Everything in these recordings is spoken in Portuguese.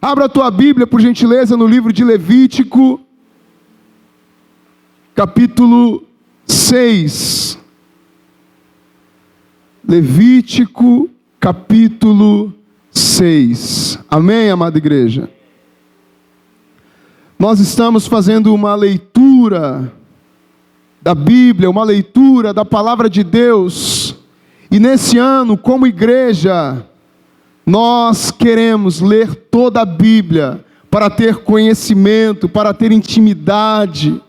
Abra a tua Bíblia, por gentileza, no livro de Levítico, capítulo 6. Levítico, capítulo 6. Amém, amada igreja? Nós estamos fazendo uma leitura da Bíblia, uma leitura da palavra de Deus. E nesse ano, como igreja, nós queremos ler toda a Bíblia para ter conhecimento, para ter intimidade,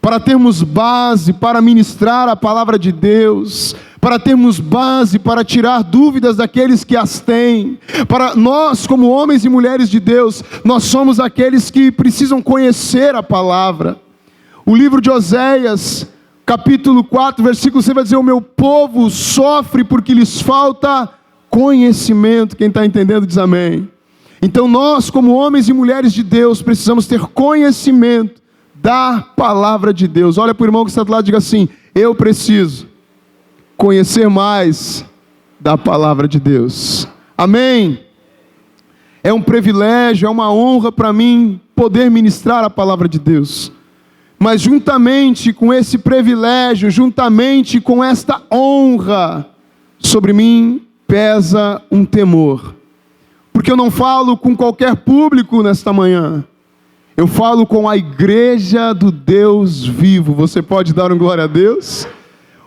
para termos base para ministrar a palavra de Deus, para termos base para tirar dúvidas daqueles que as têm. Para nós, como homens e mulheres de Deus, nós somos aqueles que precisam conhecer a palavra. O livro de Oséias, capítulo 4, versículo 6, vai dizer: o meu povo sofre porque lhes falta conhecimento. Quem está entendendo diz amém. Então nós, como homens e mulheres de Deus, precisamos ter conhecimento da palavra de Deus. Olha para o irmão que está do lado e diga assim: eu preciso conhecer mais da palavra de Deus. Amém? É um privilégio, é uma honra para mim poder ministrar a palavra de Deus. Mas juntamente com esse privilégio, juntamente com esta honra, sobre mim pesa um temor. Porque eu não falo com qualquer público nesta manhã. Eu falo com a igreja do Deus vivo. Você pode dar um glória a Deus?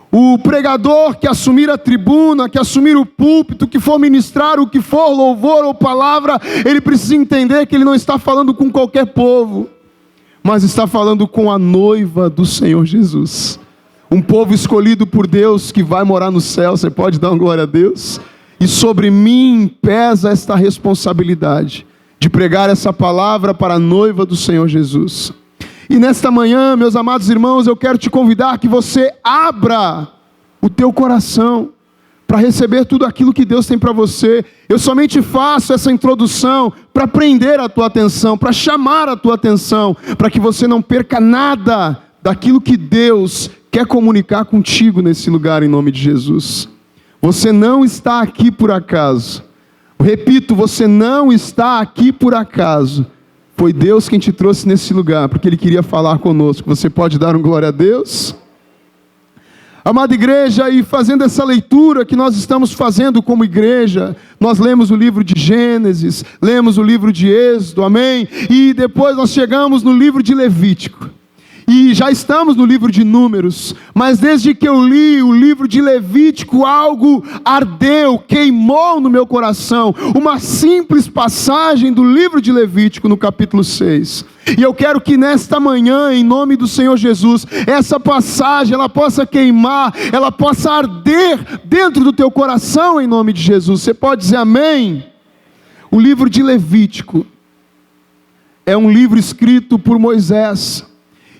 O pregador que assumir a tribuna, que assumir o púlpito, que for ministrar o que for, louvor ou palavra, ele precisa entender que ele não está falando com qualquer povo, mas está falando com a noiva do Senhor Jesus. Um povo escolhido por Deus que vai morar no céu. Você pode dar uma glória a Deus? E sobre mim pesa esta responsabilidade de pregar essa palavra para a noiva do Senhor Jesus. E nesta manhã, meus amados irmãos, eu quero te convidar que você abra o teu coração para receber tudo aquilo que Deus tem para você. Eu somente faço essa introdução para prender a tua atenção, para chamar a tua atenção, para que você não perca nada daquilo que Deus quer comunicar contigo nesse lugar, em nome de Jesus. Você não está aqui por acaso. Repito, você não está aqui por acaso. Foi Deus quem te trouxe nesse lugar, porque Ele queria falar conosco. Você pode dar um glória a Deus? Amada igreja, e fazendo essa leitura que nós estamos fazendo como igreja, nós lemos o livro de Gênesis, lemos o livro de Êxodo, amém? E depois nós chegamos no livro de Levítico. E já estamos no livro de Números, mas desde que eu li o livro de Levítico, algo ardeu, queimou no meu coração. Uma simples passagem do livro de Levítico no capítulo 6. E eu quero que nesta manhã, em nome do Senhor Jesus, essa passagem, ela possa queimar, ela possa arder dentro do teu coração, em nome de Jesus. Você pode dizer amém? O livro de Levítico é um livro escrito por Moisés.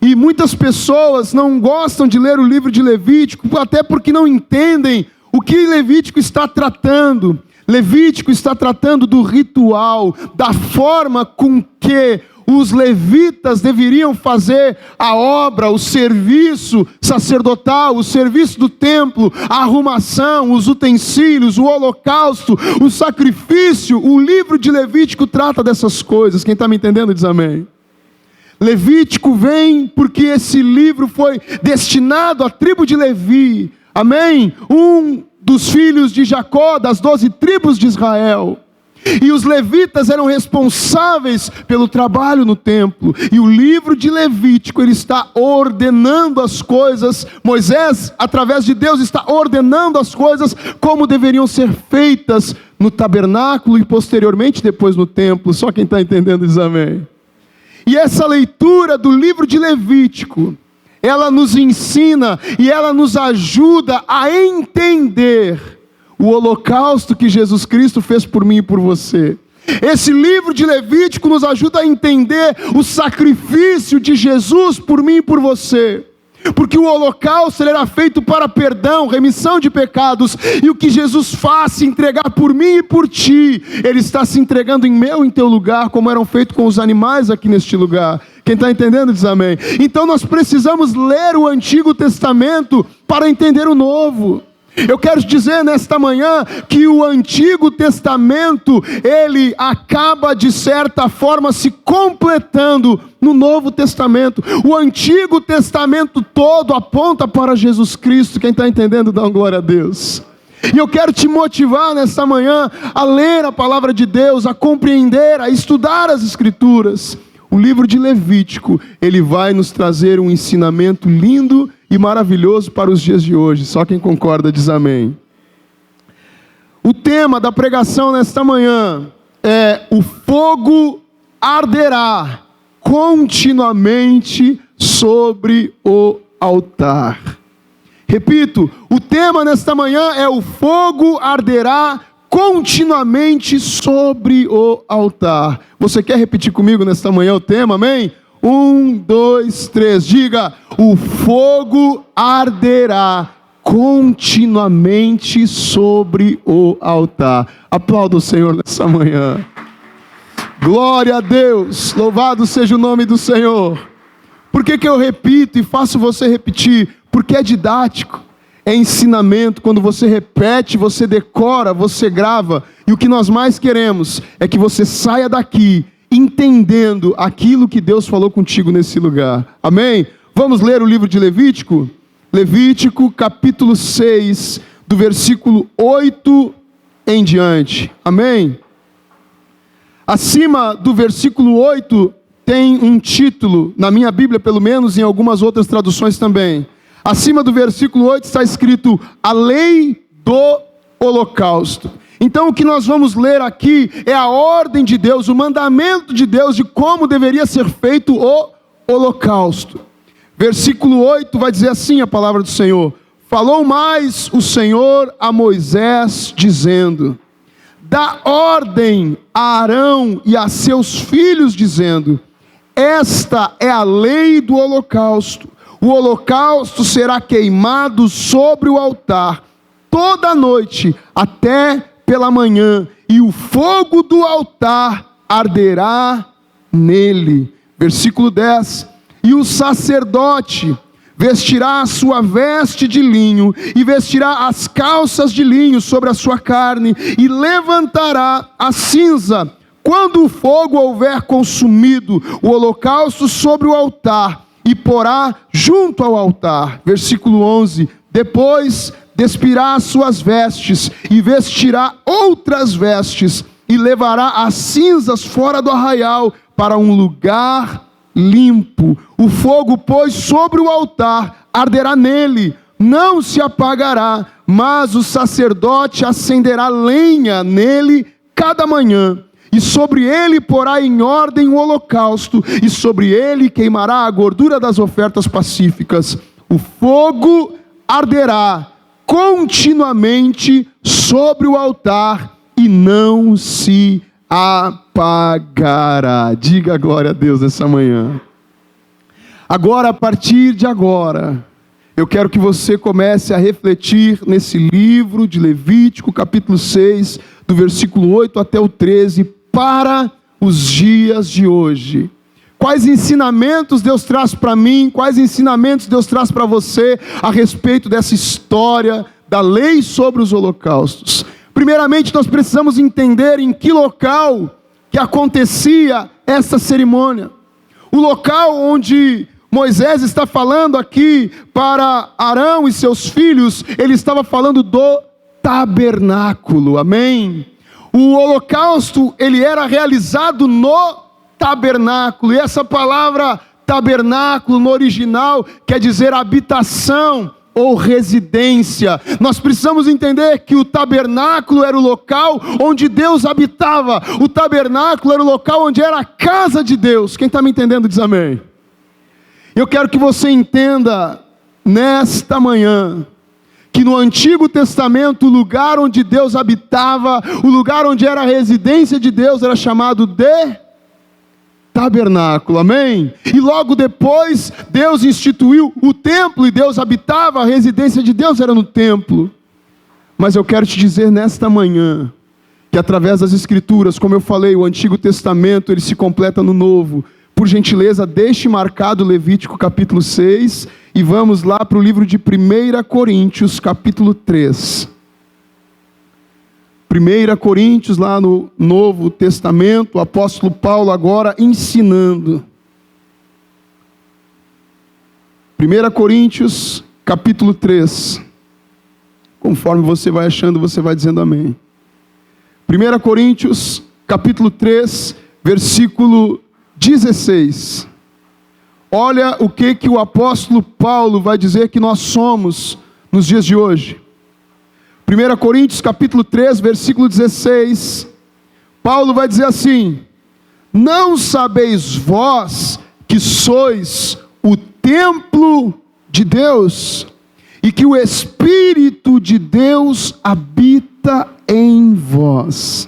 E muitas pessoas não gostam de ler o livro de Levítico, até porque não entendem o que Levítico está tratando. Levítico está tratando do ritual, da forma com que os levitas deveriam fazer a obra, o serviço sacerdotal, o serviço do templo, a arrumação, os utensílios, o holocausto, o sacrifício. O livro de Levítico trata dessas coisas. Quem está me entendendo diz amém. Levítico vem porque esse livro foi destinado à tribo de Levi, amém? Um dos filhos de Jacó, das 12 tribos de Israel. E os levitas eram responsáveis pelo trabalho no templo. E o livro de Levítico, ele está ordenando as coisas. Moisés, através de Deus, está ordenando as coisas como deveriam ser feitas no tabernáculo e posteriormente depois no templo. Só quem está entendendo diz amém. E essa leitura do livro de Levítico, ela nos ensina e ela nos ajuda a entender o holocausto que Jesus Cristo fez por mim e por você. Esse livro de Levítico nos ajuda a entender o sacrifício de Jesus por mim e por você. Porque o holocausto ele era feito para perdão, remissão de pecados. E o que Jesus faz, se entregar por mim e por ti, Ele está se entregando em meu e em teu lugar, como eram feitos com os animais aqui neste lugar. Quem está entendendo diz amém. Então nós precisamos ler o Antigo Testamento para entender o Novo. Eu quero te dizer nesta manhã que o Antigo Testamento, ele acaba de certa forma se completando no Novo Testamento. O Antigo Testamento todo aponta para Jesus Cristo. Quem está entendendo, dá uma glória a Deus. E eu quero te motivar nesta manhã a ler a palavra de Deus, a compreender, a estudar as Escrituras. O livro de Levítico, ele vai nos trazer um ensinamento lindo e maravilhoso para os dias de hoje. Só quem concorda diz amém. O tema da pregação nesta manhã é: o fogo arderá continuamente sobre o altar. Repito, o tema nesta manhã é: o fogo arderá continuamente sobre o altar. Você quer repetir comigo nesta manhã o tema, amém? 1, 2, 3, diga: o fogo arderá continuamente sobre o altar. Aplauda o Senhor nessa manhã. Glória a Deus, louvado seja o nome do Senhor. Por que eu repito e faço você repetir? Porque é didático, é ensinamento. Quando você repete, você decora, você grava. E o que nós mais queremos é que você saia daqui entendendo aquilo que Deus falou contigo nesse lugar. Amém? Vamos ler o livro de Levítico? Levítico capítulo 6, do versículo 8 em diante. Amém? Acima do versículo 8 tem um título, na minha Bíblia pelo menos, em algumas outras traduções também. Acima do versículo 8 está escrito: a lei do holocausto. Então o que nós vamos ler aqui é a ordem de Deus, o mandamento de Deus de como deveria ser feito o holocausto. Versículo 8 vai dizer assim a palavra do Senhor: falou mais o Senhor a Moisés, dizendo: dá ordem a Arão e a seus filhos, dizendo: esta é a lei do holocausto. O holocausto será queimado sobre o altar toda a noite até pela manhã, e o fogo do altar arderá nele. Versículo 10: e o sacerdote vestirá a sua veste de linho, e vestirá as calças de linho sobre a sua carne, e levantará a cinza, quando o fogo houver consumido o holocausto sobre o altar, e porá junto ao altar. Versículo 11: depois despirá as suas vestes, e vestirá outras vestes, e levará as cinzas fora do arraial, para um lugar limpo. O fogo, pois, sobre o altar arderá nele, não se apagará, mas o sacerdote acenderá lenha nele cada manhã, e sobre ele porá em ordem o holocausto, e sobre ele queimará a gordura das ofertas pacíficas. O fogo arderá continuamente sobre o altar e não se apagará. Diga glória a Deus nessa manhã. Agora, a partir de agora, eu quero que você comece a refletir nesse livro de Levítico, capítulo 6, do versículo 8 até o 13, para os dias de hoje. Quais ensinamentos Deus traz para mim, quais ensinamentos Deus traz para você a respeito dessa história da lei sobre os holocaustos. Primeiramente, nós precisamos entender em que local que acontecia essa cerimônia. O local onde Moisés está falando aqui para Arão e seus filhos, ele estava falando do tabernáculo, amém? O holocausto, ele era realizado no tabernáculo, e essa palavra tabernáculo no original quer dizer habitação ou residência. Nós precisamos entender que o tabernáculo era o local onde Deus habitava, o tabernáculo era o local onde era a casa de Deus. Quem está me entendendo diz amém. Eu quero que você entenda nesta manhã que no Antigo Testamento o lugar onde Deus habitava, o lugar onde era a residência de Deus era chamado de tabernáculo, amém? E logo depois Deus instituiu o templo e Deus habitava, a residência de Deus era no templo. Mas eu quero te dizer nesta manhã que através das Escrituras, como eu falei, o Antigo Testamento ele se completa no Novo. Por gentileza, deixe marcado Levítico capítulo 6 e vamos lá para o livro de 1 Coríntios, capítulo 3. 1 Coríntios, lá no Novo Testamento, o apóstolo Paulo agora ensinando. 1 Coríntios, capítulo 3. Conforme você vai achando, você vai dizendo amém. 1 Coríntios, capítulo 3, versículo 16. Olha o que o apóstolo Paulo vai dizer que nós somos nos dias de hoje. 1 Coríntios, capítulo 3, versículo 16. Paulo vai dizer assim: não sabeis vós que sois o templo de Deus, e que o Espírito de Deus habita em vós.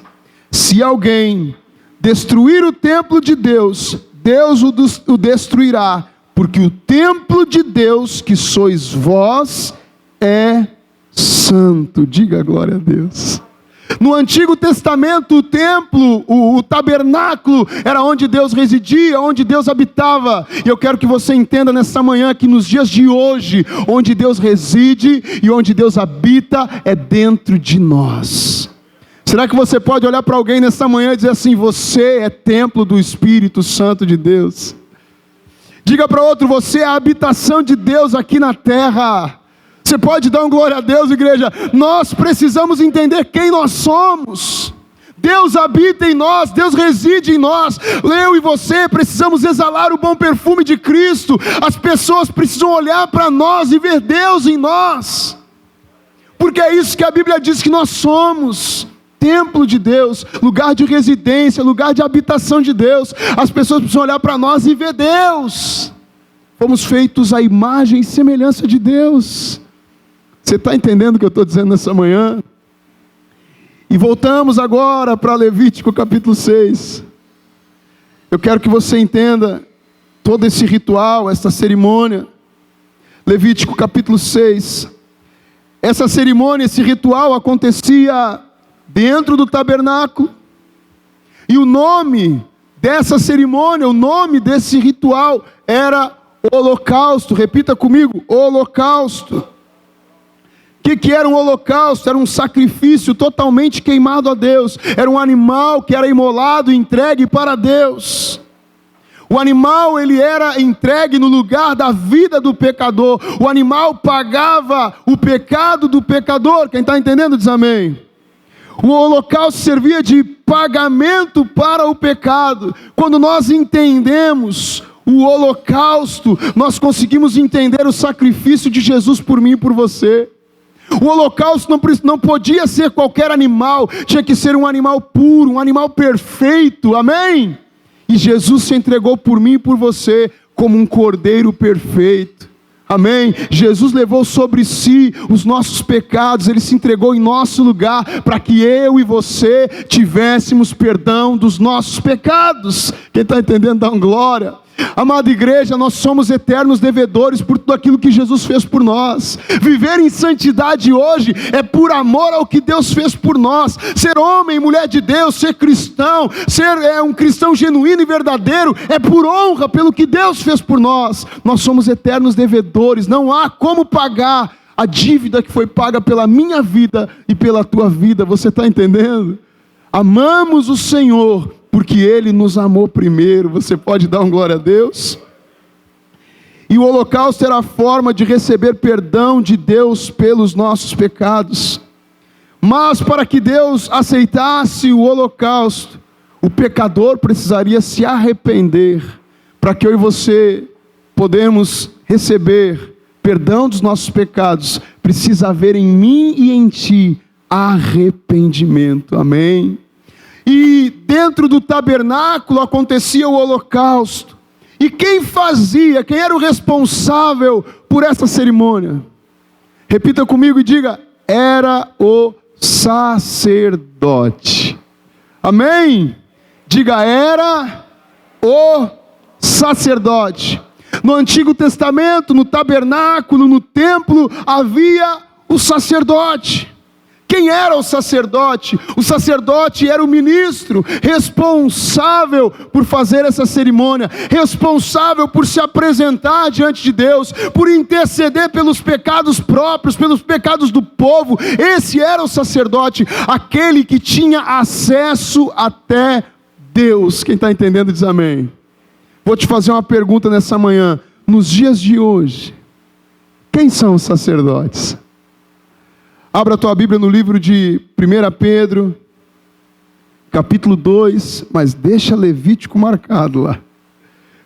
Se alguém destruir o templo de Deus, Deus o destruirá, porque o templo de Deus, que sois vós, é santo. Diga glória a Deus. No Antigo Testamento, o templo, o tabernáculo, era onde Deus residia, onde Deus habitava. E eu quero que você entenda nessa manhã que nos dias de hoje, onde Deus reside e onde Deus habita, é dentro de nós. Será que você pode olhar para alguém nessa manhã e dizer assim: você é templo do Espírito Santo de Deus? Diga para outro: você é a habitação de Deus aqui na terra. Você pode dar um glória a Deus, igreja? Nós precisamos entender quem nós somos. Deus habita em nós, Deus reside em nós. Eu e você precisamos exalar o bom perfume de Cristo. As pessoas precisam olhar para nós e ver Deus em nós, porque é isso que a Bíblia diz que nós somos: templo de Deus, lugar de residência, lugar de habitação de Deus. As pessoas precisam olhar para nós e ver Deus. Fomos feitos à imagem e semelhança de Deus. Você está entendendo o que eu estou dizendo nessa manhã? E voltamos agora para Levítico capítulo 6. Eu quero que você entenda todo esse ritual, essa cerimônia. Levítico capítulo 6. Essa cerimônia, esse ritual acontecia dentro do tabernáculo. E o nome dessa cerimônia, o nome desse ritual era holocausto. Repita comigo: holocausto. O que era um holocausto? Era um sacrifício totalmente queimado a Deus. Era um animal que era imolado e entregue para Deus. O animal, ele era entregue no lugar da vida do pecador. O animal pagava o pecado do pecador. Quem está entendendo diz amém. O holocausto servia de pagamento para o pecado. Quando nós entendemos o holocausto, nós conseguimos entender o sacrifício de Jesus por mim e por você. O holocausto não podia ser qualquer animal, tinha que ser um animal puro, um animal perfeito, amém? E Jesus se entregou por mim e por você como um cordeiro perfeito, amém? Jesus levou sobre si os nossos pecados, Ele se entregou em nosso lugar, para que eu e você tivéssemos perdão dos nossos pecados. Quem está entendendo, dá um glória. Amada igreja, nós somos eternos devedores por tudo aquilo que Jesus fez por nós. Viver em santidade hoje é por amor ao que Deus fez por nós. Ser homem e mulher de Deus, ser cristão, ser um cristão genuíno e verdadeiro, é por honra pelo que Deus fez por nós. Nós somos eternos devedores, não há como pagar a dívida que foi paga pela minha vida e pela tua vida. Você está entendendo? Amamos o Senhor porque Ele nos amou primeiro. Você pode dar um glória a Deus? E o holocausto era a forma de receber perdão de Deus pelos nossos pecados. Mas para que Deus aceitasse o holocausto, o pecador precisaria se arrepender. Para que eu e você podemos receber perdão dos nossos pecados, precisa haver em mim e em ti arrependimento, amém? E dentro do tabernáculo acontecia o holocausto. E quem fazia, quem era o responsável por essa cerimônia? Repita comigo e diga: era o sacerdote. Amém? Diga: era o sacerdote. No Antigo Testamento, no tabernáculo, no templo, havia o sacerdote. Quem era o sacerdote? O sacerdote era o ministro, responsável por fazer essa cerimônia, responsável por se apresentar diante de Deus, por interceder pelos pecados próprios, pelos pecados do povo. Esse era o sacerdote, aquele que tinha acesso até Deus. Quem está entendendo diz amém. Vou te fazer uma pergunta nessa manhã. Nos dias de hoje, quem são os sacerdotes? Abra a tua Bíblia no livro de 1 Pedro, capítulo 2, mas deixa Levítico marcado lá.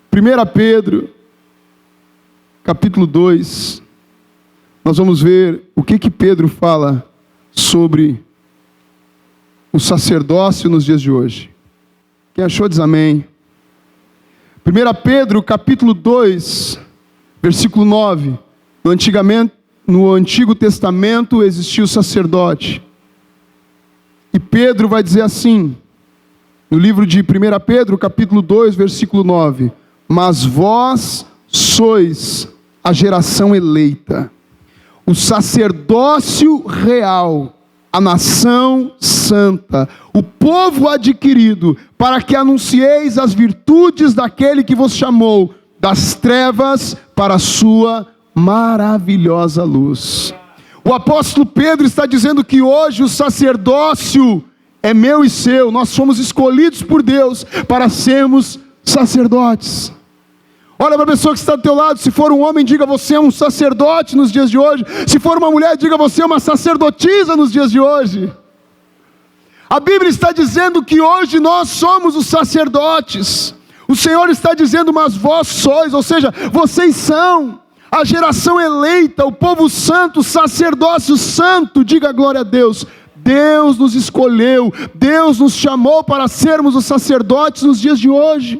1 Pedro, capítulo 2, nós vamos ver o que Pedro fala sobre o sacerdócio nos dias de hoje. Quem achou diz amém. 1 Pedro, capítulo 2, versículo 9. No Antigo Testamento existia o sacerdote. E Pedro vai dizer assim, no livro de 1 Pedro, capítulo 2, versículo 9. Mas vós sois a geração eleita, o sacerdócio real, a nação santa, o povo adquirido, para que anuncieis as virtudes daquele que vos chamou das trevas para a sua maravilhosa luz. O apóstolo Pedro está dizendo que hoje o sacerdócio é meu e seu. Nós fomos escolhidos por Deus para sermos sacerdotes. Olha para a pessoa que está do teu lado. Se for um homem, diga: você é um sacerdote nos dias de hoje. Se for uma mulher, diga: você é uma sacerdotisa nos dias de hoje. A Bíblia está dizendo que hoje nós somos os sacerdotes. O Senhor está dizendo: mas vós sois, ou seja, vocês são a geração eleita, o povo santo, o sacerdócio santo. Diga glória a Deus. Deus nos escolheu, Deus nos chamou para sermos os sacerdotes nos dias de hoje.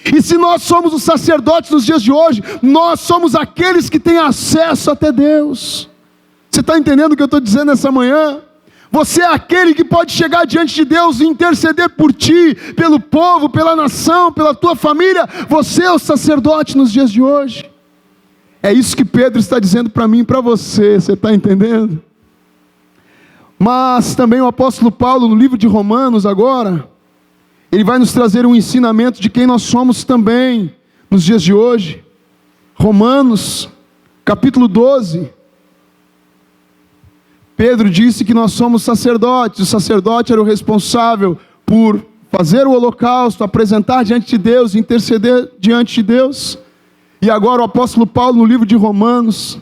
E se nós somos os sacerdotes nos dias de hoje, nós somos aqueles que têm acesso até Deus. Você está entendendo o que eu estou dizendo nessa manhã? Você é aquele que pode chegar diante de Deus e interceder por ti, pelo povo, pela nação, pela tua família. Você é o sacerdote nos dias de hoje. É isso que Pedro está dizendo para mim e para você. Você está entendendo? Mas também o apóstolo Paulo, no livro de Romanos agora, ele vai nos trazer um ensinamento de quem nós somos também nos dias de hoje. Romanos, capítulo 12. Pedro disse que nós somos sacerdotes. O sacerdote era o responsável por fazer o holocausto, apresentar diante de Deus, interceder diante de Deus. E agora o apóstolo Paulo, no livro de Romanos,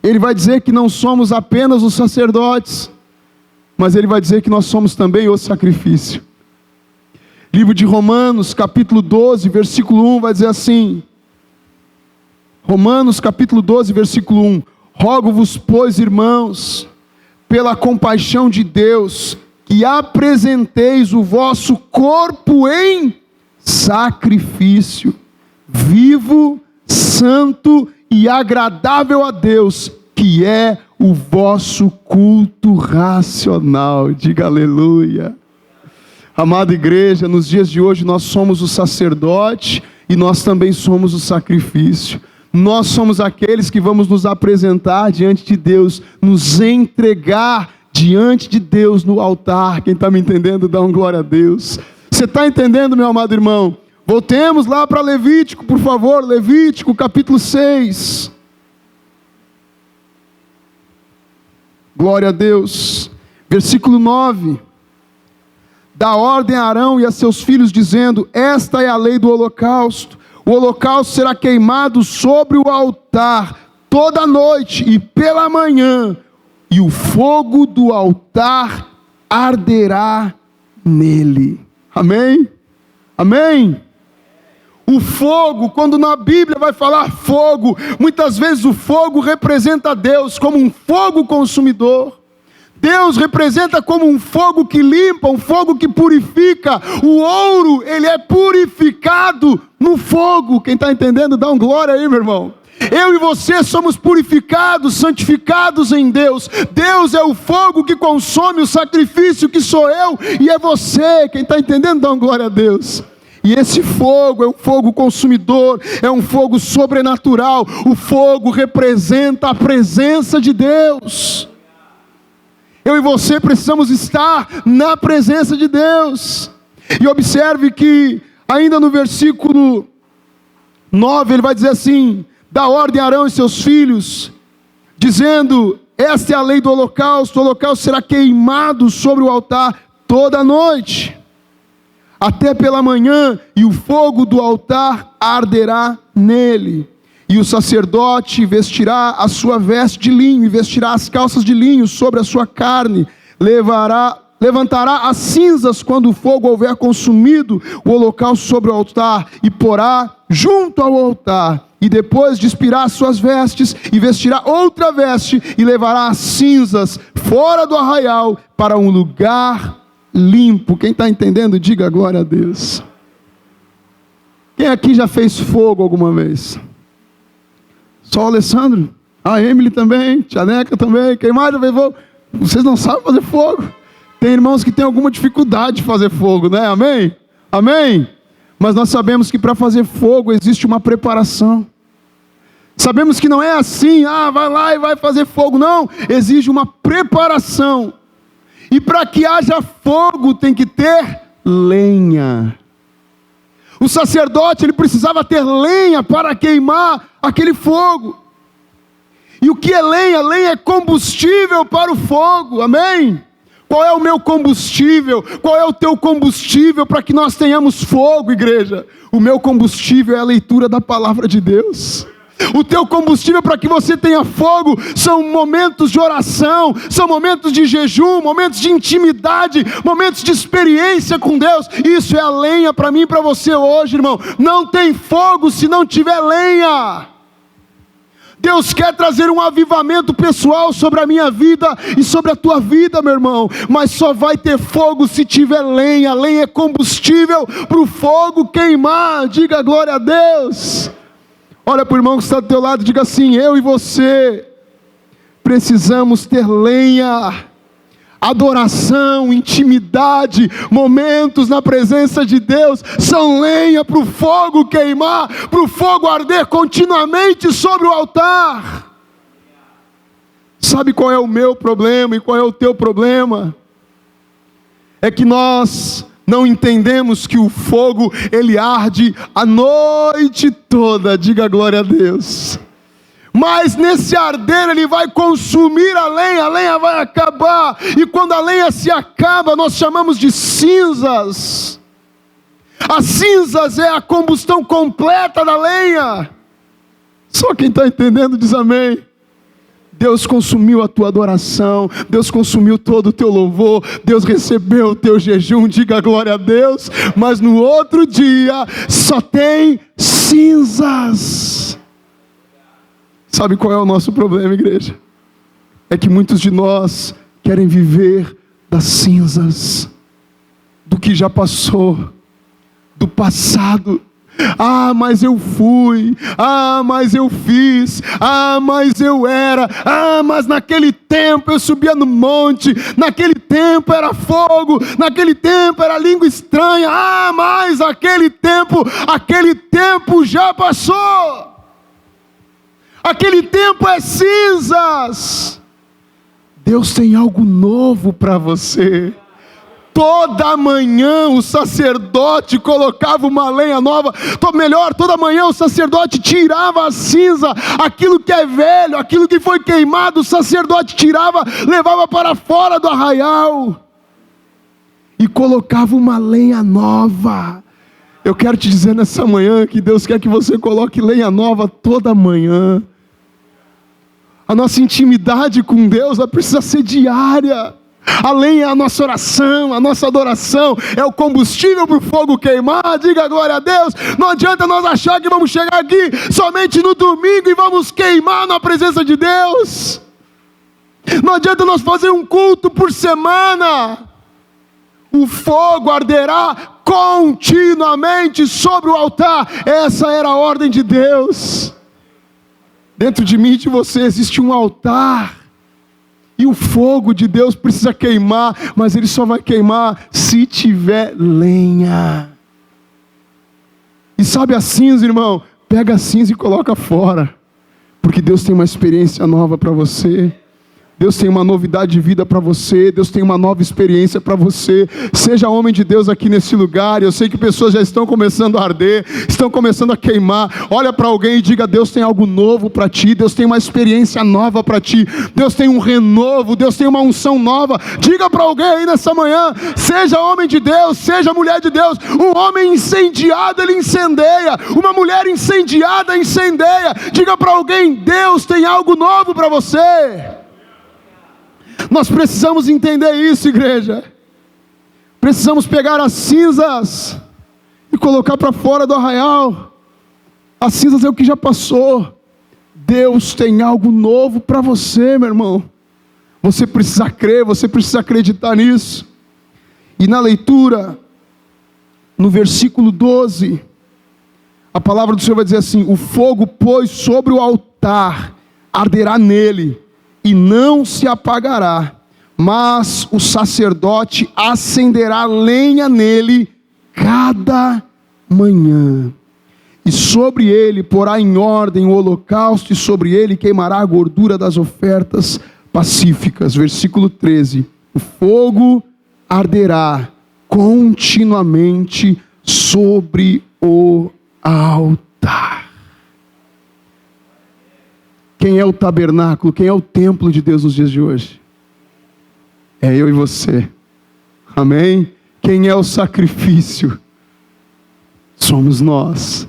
ele vai dizer que não somos apenas os sacerdotes, mas ele vai dizer que nós somos também o sacrifício. Livro de Romanos, capítulo 12, versículo 1, vai dizer assim. Romanos, capítulo 12, versículo 1. Rogo-vos, pois, irmãos, pela compaixão de Deus, que apresenteis o vosso corpo em sacrifício, vivo, santo e agradável a Deus, que é o vosso culto racional. Diga aleluia. Amada igreja, nos dias de hoje nós somos o sacerdote e nós também somos o sacrifício. Nós somos aqueles que vamos nos apresentar diante de Deus, nos entregar diante de Deus no altar. Quem está me entendendo, dá um glória a Deus. Você está entendendo, meu amado irmão? Voltemos lá para Levítico, por favor. Levítico, capítulo 6. Glória a Deus. Versículo 9. Dá ordem a Arão e a seus filhos, dizendo: esta é a lei do holocausto. O holocausto será queimado sobre o altar toda noite e pela manhã, e o fogo do altar arderá nele. Amém? Amém? O fogo, quando na Bíblia vai falar fogo, muitas vezes o fogo representa Deus como um fogo consumidor. Deus representa como um fogo que limpa, um fogo que purifica. O ouro, ele é purificado no fogo. Quem está entendendo, dá um glória aí, meu irmão. Eu e você somos purificados, santificados em Deus. Deus é o fogo que consome o sacrifício, que sou eu e é você. Quem está entendendo, dá um glória a Deus. E esse fogo é um fogo consumidor, é um fogo sobrenatural. O fogo representa a presença de Deus. Eu e você precisamos estar na presença de Deus. E observe que ainda no versículo 9 ele vai dizer assim: dá ordem a Arão e seus filhos, dizendo: esta é a lei do holocausto, o holocausto será queimado sobre o altar toda noite, até pela manhã, e o fogo do altar arderá nele. E o sacerdote vestirá a sua veste de linho, e vestirá as calças de linho sobre a sua carne, levantará as cinzas quando o fogo houver consumido o holocausto sobre o altar, e porá junto ao altar, e depois despirá as suas vestes, e vestirá outra veste, e levará as cinzas fora do arraial, para um lugar limpo. Quem está entendendo, diga glória a Deus. Quem aqui já fez fogo alguma vez? Só o Alessandro? A Emily também, Tia Neca também. Quem mais já fez fogo? Vocês não sabem fazer fogo? Tem irmãos que têm alguma dificuldade de fazer fogo, né? Amém? Amém? Mas nós sabemos que para fazer fogo existe uma preparação. Sabemos que não é assim, vai lá e vai fazer fogo. Não, exige uma preparação. E para que haja fogo tem que ter lenha. O sacerdote, ele precisava ter lenha para queimar aquele fogo. E o que é lenha? Lenha é combustível para o fogo, amém? Qual é o meu combustível? Qual é o teu combustível para que nós tenhamos fogo, igreja? O meu combustível é a leitura da palavra de Deus. O teu combustível para que você tenha fogo são momentos de oração, são momentos de jejum, momentos de intimidade, momentos de experiência com Deus. Isso é a lenha para mim e para você hoje, irmão. Não tem fogo se não tiver lenha. Deus quer trazer um avivamento pessoal sobre a minha vida e sobre a tua vida, meu irmão. Mas só vai ter fogo se tiver lenha. Lenha é combustível para o fogo queimar. Diga glória a Deus. Olha para o irmão que está do teu lado e diga assim: eu e você precisamos ter lenha, adoração, intimidade, momentos na presença de Deus, são lenha para o fogo queimar, para o fogo arder continuamente sobre o altar. Sabe qual é o meu problema e qual é o teu problema? É que nós não entendemos que o fogo, ele arde a noite toda, diga glória a Deus. Mas nesse arder ele vai consumir a lenha vai acabar, e quando a lenha se acaba, nós chamamos de cinzas. As cinzas é a combustão completa da lenha. Só quem está entendendo diz amém. Deus consumiu a tua adoração, Deus consumiu todo o teu louvor, Deus recebeu o teu jejum, diga glória a Deus, mas no outro dia só tem cinzas. Sabe qual é o nosso problema, igreja? É que muitos de nós querem viver das cinzas, do que já passou, do passado. Mas eu fui, mas eu fiz, mas eu era, mas naquele tempo eu subia no monte, naquele tempo era fogo, naquele tempo era língua estranha, mas aquele tempo já passou, aquele tempo é cinzas. Deus tem algo novo para você. Toda manhã o sacerdote colocava uma lenha nova, toda manhã o sacerdote tirava a cinza, aquilo que é velho, aquilo que foi queimado, o sacerdote tirava, levava para fora do arraial, e colocava uma lenha nova. Eu quero te dizer nessa manhã, que Deus quer que você coloque lenha nova toda manhã. A nossa intimidade com Deus, ela precisa ser diária. A lenha é a nossa oração, a nossa adoração é o combustível para o fogo queimar, diga glória a Deus. Não adianta nós achar que vamos chegar aqui somente no domingo e vamos queimar na presença de Deus. Não adianta nós fazer um culto por semana. O fogo arderá continuamente sobre o altar. Essa era a ordem de Deus. Dentro de mim e de você existe um altar. E o fogo de Deus precisa queimar, mas ele só vai queimar se tiver lenha. E sabe a cinza, irmão? Pega a cinza e coloca fora, porque Deus tem uma experiência nova para você. Deus tem uma novidade de vida para você, Deus tem uma nova experiência para você. Seja homem de Deus aqui nesse lugar. Eu sei que pessoas já estão começando a arder, estão começando a queimar. Olha para alguém e diga: Deus tem algo novo para ti, Deus tem uma experiência nova para ti, Deus tem um renovo, Deus tem uma unção nova. Diga para alguém aí nessa manhã: seja homem de Deus, seja mulher de Deus. Um homem incendiado, ele incendeia. Uma mulher incendiada, incendeia. Diga para alguém: Deus tem algo novo para você. Nós precisamos entender isso, igreja. Precisamos pegar as cinzas e colocar para fora do arraial. As cinzas é o que já passou. Deus tem algo novo para você, meu irmão. Você precisa crer, você precisa acreditar nisso. E na leitura, no versículo 12, a palavra do Senhor vai dizer assim: o fogo, pois, sobre o altar arderá nele, e não se apagará, mas o sacerdote acenderá lenha nele cada manhã. E sobre ele porá em ordem o holocausto, e sobre ele queimará a gordura das ofertas pacíficas. Versículo 13: o fogo arderá continuamente sobre o altar. Quem é o tabernáculo? Quem é o templo de Deus nos dias de hoje? É eu e você. Amém? Quem é o sacrifício? Somos nós.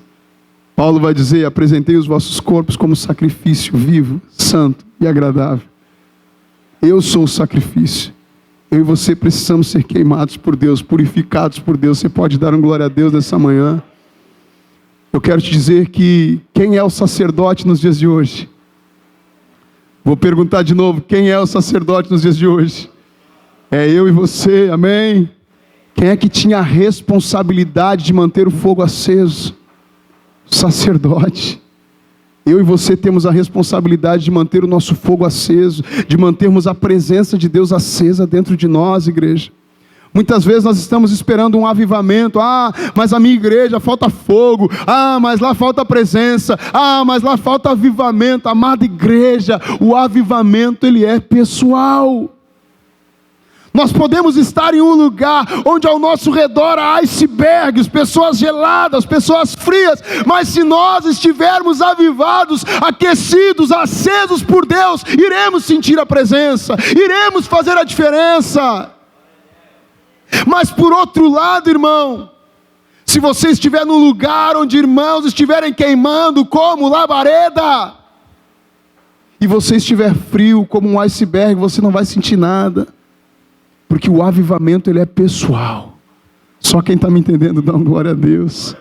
Paulo vai dizer: apresentei os vossos corpos como sacrifício vivo, santo e agradável. Eu sou o sacrifício. Eu e você precisamos ser queimados por Deus, purificados por Deus. Você pode dar um glória a Deus nessa manhã? Eu quero te dizer que quem é o sacerdote nos dias de hoje? Vou perguntar de novo: quem é o sacerdote nos dias de hoje? É eu e você, amém? Quem é que tinha a responsabilidade de manter o fogo aceso? O sacerdote. Eu e você temos a responsabilidade de manter o nosso fogo aceso, de mantermos a presença de Deus acesa dentro de nós, igreja. Muitas vezes nós estamos esperando um avivamento. Mas a minha igreja falta fogo. Mas lá falta presença. Mas lá falta avivamento. Amada igreja, o avivamento ele é pessoal. Nós podemos estar em um lugar onde ao nosso redor há icebergs, pessoas geladas, pessoas frias, mas se nós estivermos avivados, aquecidos, acesos por Deus, iremos sentir a presença, iremos fazer a diferença. Mas por outro lado, irmão, se você estiver num lugar onde irmãos estiverem queimando como labareda, e você estiver frio como um iceberg, você não vai sentir nada. Porque o avivamento ele é pessoal. Só quem está me entendendo dá uma glória a Deus.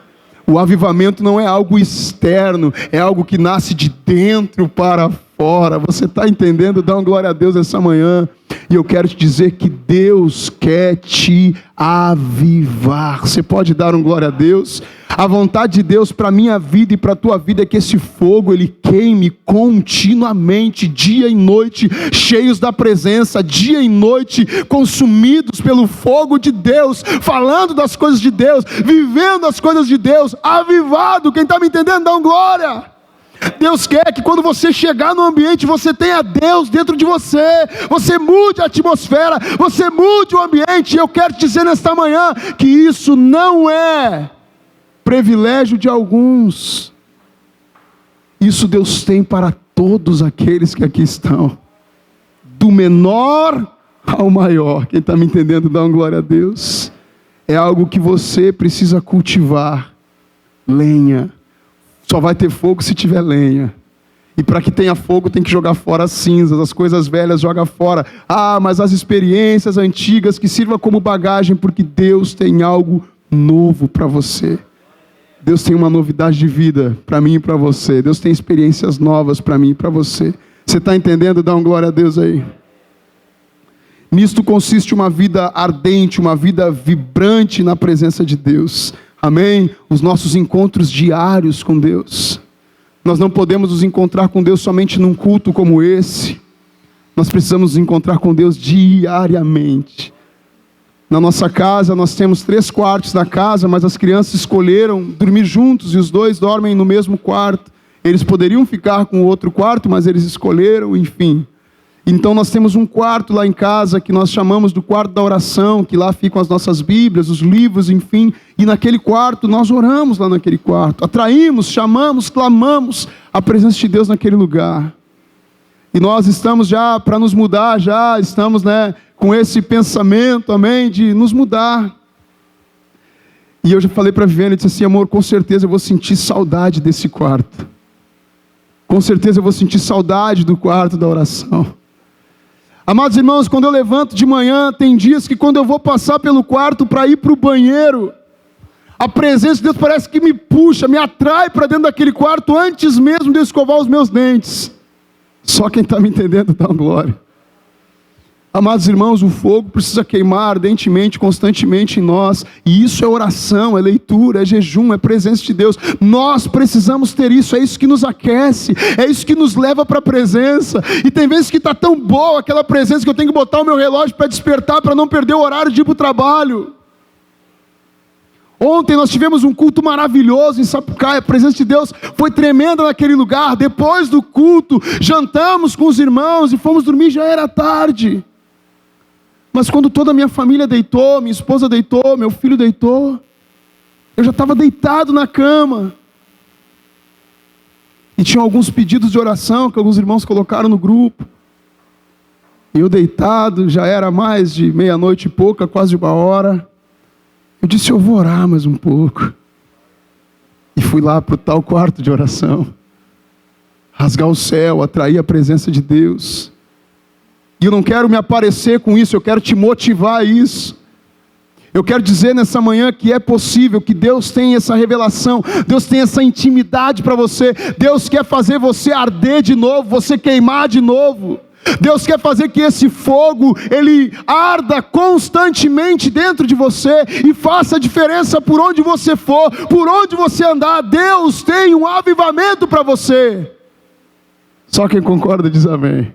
O avivamento não é algo externo, é algo que nasce de dentro para fora. Você está entendendo? Dá uma glória a Deus essa manhã. E eu quero te dizer que Deus quer te avivar. Você pode dar um glória a Deus? A vontade de Deus para a minha vida e para a tua vida é que esse fogo ele queime continuamente, dia e noite, cheios da presença, dia e noite, consumidos pelo fogo de Deus, falando das coisas de Deus, vivendo as coisas de Deus, avivado. Quem está me entendendo, dá um glória. Deus quer que quando você chegar no ambiente, você tenha Deus dentro de você, você mude a atmosfera, você mude o ambiente. E eu quero te dizer nesta manhã que isso não é privilégio de alguns. Isso Deus tem para todos aqueles que aqui estão, do menor ao maior. Quem está me entendendo, dá uma glória a Deus. É algo que você precisa cultivar. Lenha. Só vai ter fogo se tiver lenha. E para que tenha fogo tem que jogar fora as cinzas, as coisas velhas joga fora. Mas as experiências antigas que sirva como bagagem, porque Deus tem algo novo para você. Deus tem uma novidade de vida para mim e para você. Deus tem experiências novas para mim e para você. Você está entendendo? Dá uma glória a Deus aí. Nisto consiste uma vida ardente, uma vida vibrante na presença de Deus. Amém? Os nossos encontros diários com Deus. Nós não podemos nos encontrar com Deus somente num culto como esse. Nós precisamos nos encontrar com Deus diariamente. Na nossa casa, nós temos 3 quartos na casa, mas as crianças escolheram dormir juntos e os 2 dormem no mesmo quarto. Eles poderiam ficar com o outro quarto, mas eles escolheram, enfim. Então nós temos um quarto lá em casa que nós chamamos do quarto da oração, que lá ficam as nossas Bíblias, os livros, enfim. E naquele quarto nós oramos lá naquele quarto. Atraímos, chamamos, clamamos a presença de Deus naquele lugar. E nós estamos já para nos mudar, já estamos, com esse pensamento, amém, de nos mudar. E eu já falei para a Viviane, disse assim, amor, com certeza eu vou sentir saudade desse quarto. Com certeza eu vou sentir saudade do quarto da oração. Amados irmãos, quando eu levanto de manhã, tem dias que quando eu vou passar pelo quarto para ir para o banheiro, a presença de Deus parece que me puxa, me atrai para dentro daquele quarto antes mesmo de eu escovar os meus dentes. Só quem está me entendendo dá uma glória. Amados irmãos, o fogo precisa queimar ardentemente, constantemente em nós. E isso é oração, é leitura, é jejum, é presença de Deus. Nós precisamos ter isso, é isso que nos aquece, é isso que nos leva para a presença. E tem vezes que está tão boa aquela presença que eu tenho que botar o meu relógio para despertar, para não perder o horário de ir para o trabalho. Ontem nós tivemos um culto maravilhoso em Sapucaia, a presença de Deus foi tremenda naquele lugar. Depois do culto, jantamos com os irmãos e fomos dormir, já era tarde. Mas quando toda a minha família deitou, minha esposa deitou, meu filho deitou, eu já estava deitado na cama. E tinha alguns pedidos de oração que alguns irmãos colocaram no grupo. E eu deitado, já era mais de meia-noite e pouca, quase 1h. Eu disse, eu vou orar mais um pouco. E fui lá para o tal quarto de oração. Rasgar o céu, atrair a presença de Deus. E eu não quero me aparecer com isso, eu quero te motivar a isso. Eu quero dizer nessa manhã que é possível, que Deus tem essa revelação, Deus tem essa intimidade para você. Deus quer fazer você arder de novo, você queimar de novo. Deus quer fazer que esse fogo, ele arda constantemente dentro de você e faça a diferença por onde você for, por onde você andar. Deus tem um avivamento para você. Só quem concorda diz amém.